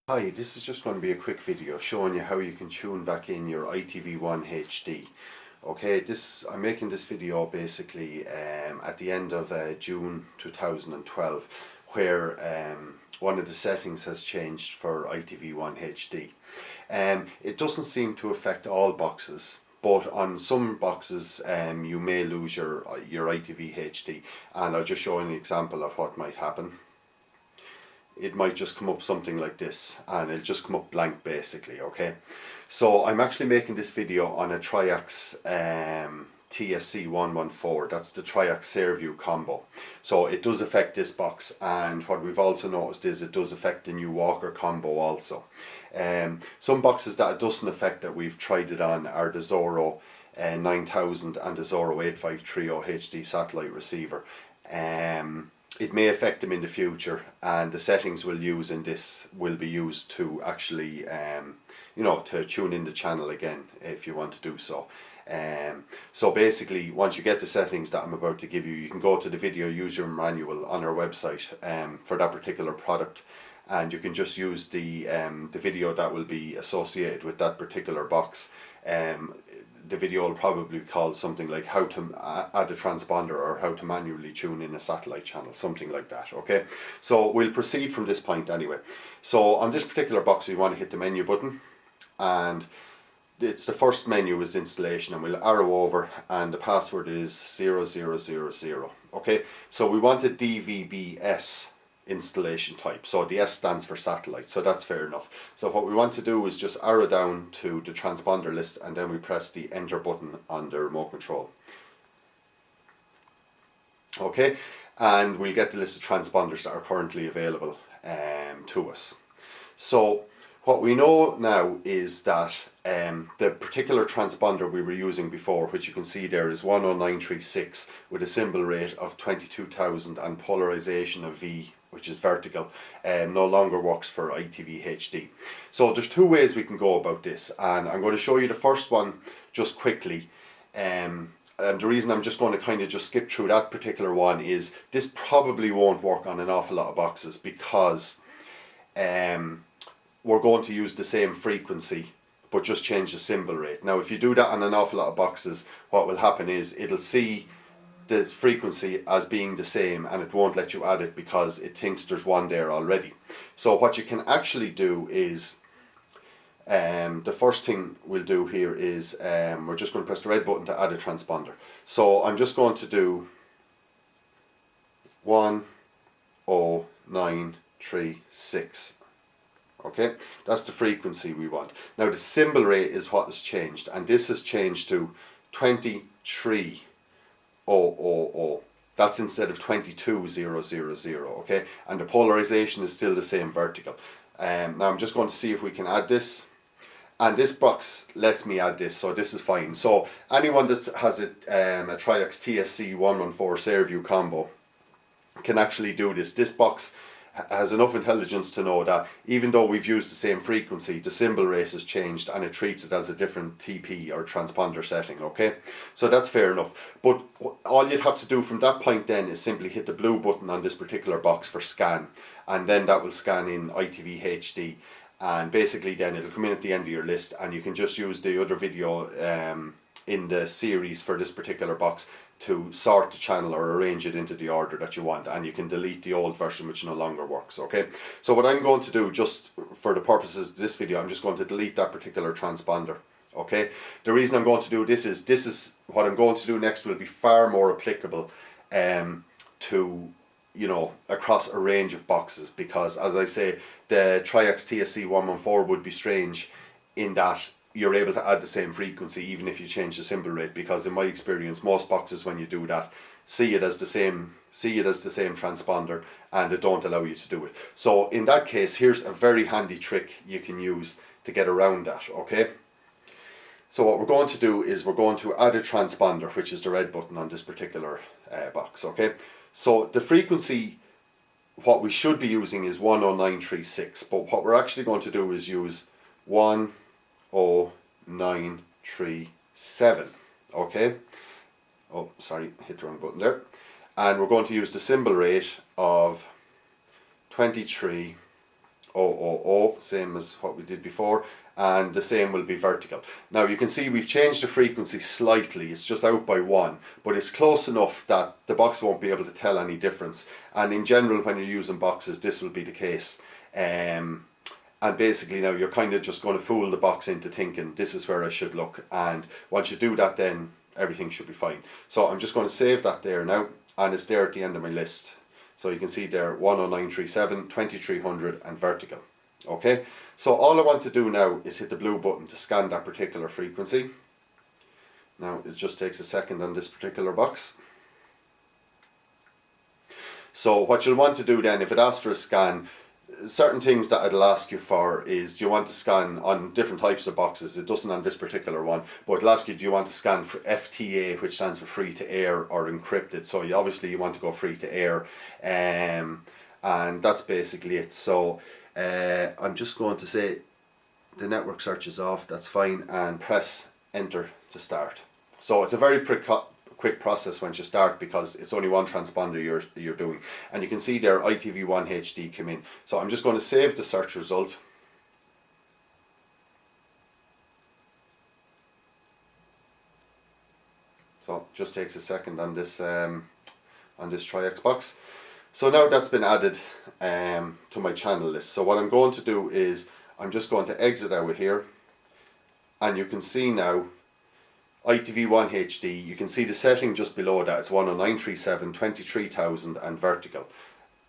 Hi, this is just going to be a quick video showing you how you can tune back in your ITV1 HD. Okay, I'm making this video basically at the end of June 2012, where one of the settings has changed for ITV1 HD. It doesn't seem to affect all boxes, but on some boxes you may lose your ITV HD, and I'll just show you an example of what might happen. It might just come up something like this, and it'll just come up blank basically. Okay, so I'm actually making this video on a Triax TSC114. That's the Triax Sairview combo. So it does affect this box, and what we've also noticed is it does affect the new Walker combo also. Some boxes that it doesn't affect that we've tried it on are the Zorro 9000 and the Zorro 8530 HD satellite receiver. It may affect them in the future, and the settings we'll use in this will be used to actually to tune in the channel again if you want to do so. So basically, once you get the settings that I'm about to give you, you can go to the video user manual on our website for that particular product, and you can just use the video that will be associated with that particular box. The video will probably be called something like how to add a transponder or how to manually tune in a satellite channel, something like that. Okay, so we'll proceed from this point anyway. So on this particular box we want to hit the menu button, and it's the first menu is installation, and we'll arrow over, and the password is 0000. Okay, so we want a DVB-S installation type, so the S stands for satellite, so that's fair enough. So what we want to do is just arrow down to the transponder list, and then we press the enter button on the remote control. Okay, and we'll get the list of transponders that are currently available to us. So what we know now is that the particular transponder we were using before, which you can see there, is 10936 with a symbol rate of 22,000 and polarization of V, which is vertical, no longer works for ITV HD. So there's two ways we can go about this, and I'm going to show you the first one just quickly. And the reason I'm just going to kind of just skip through that particular one is this probably won't work on an awful lot of boxes, because we're going to use the same frequency but just change the symbol rate. Now if you do that on an awful lot of boxes, what will happen is it'll see the frequency as being the same, and it won't let you add it because it thinks there's one there already. So what you can actually do is, the first thing we'll do here is we're just going to press the red button to add a transponder. So I'm just going to do 10936. Okay, that's the frequency we want. Now the symbol rate is what has changed, and this has changed to 23,000. That's instead of 22,000. Okay, and the polarization is still the same, vertical. Now I'm just going to see if we can add this, and this box lets me add this, so this is fine. So anyone that has a Triax TSC114 Sairview combo can actually do this. This box has enough intelligence to know that even though we've used the same frequency, the symbol rate has changed and it treats it as a different TP or transponder setting. Okay, so that's fair enough. But all you'd have to do from that point then is simply hit the blue button on this particular box for scan, and then that will scan in ITV HD, and basically then it'll come in at the end of your list, and you can just use the other video in the series for this particular box to sort the channel or arrange it into the order that you want, and you can delete the old version which no longer works. Okay, so what I'm going to do, just for the purposes of this video, I'm just going to delete that particular transponder. Okay, the reason I'm going to do this is what I'm going to do next will be far more applicable to, you know, across a range of boxes, because as I say, the Triax TSC114 would be strange in that you're able to add the same frequency even if you change the symbol rate, because in my experience most boxes, when you do that, see it as the same transponder, and they don't allow you to do it. So in that case, here's a very handy trick you can use to get around that. Okay, so what we're going to do is we're going to add a transponder, which is the red button on this particular box. Okay, so the frequency what we should be using is 10936, but what we're actually going to do is use 10937. Okay, oh sorry, hit the wrong button there. And we're going to use the symbol rate of 23,000 000, same as what we did before, and the same will be vertical. Now you can see we've changed the frequency slightly, it's just out by 1, but it's close enough that the box won't be able to tell any difference. And in general, when you're using boxes, this will be the case. And basically now you're kind of just going to fool the box into thinking this is where I should look, and once you do that, then everything should be fine. So I'm just going to save that there now, and it's there at the end of my list. So you can see there 10937, 2300 and vertical. Okay, so all I want to do now is hit the blue button to scan that particular frequency. Now it just takes a second on this particular box. So what you'll want to do then, if it asks for a scan, certain things that it'll ask you for is, do you want to scan on different types of boxes? It doesn't on this particular one, but it'll ask you, do you want to scan for FTA, which stands for free to air, or encrypted? So obviously you want to go free to air, and that's basically it. So I'm just going to say the network search is off, that's fine, and press enter to start. So it's a very quick process once you start, because it's only one transponder you're doing, and you can see there ITV1 HD come in. So I'm just going to save the search result. So it just takes a second on this Tri-X box. So now that's been added to my channel list. So what I'm going to do is I'm just going to exit out of here, and you can see now ITV1 HD, you can see the setting just below that, it's 10937, 23,000 and vertical,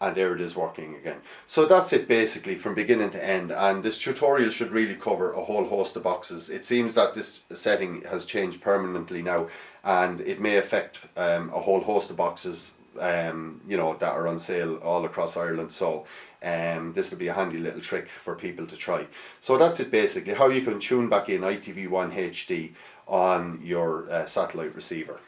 and there it is working again. So that's it basically from beginning to end, and this tutorial should really cover a whole host of boxes. It seems that this setting has changed permanently now, and it may affect a whole host of boxes you know, that are on sale all across Ireland. So this will be a handy little trick for people to try. So that's it basically, how you can tune back in ITV1 HD on your satellite receiver.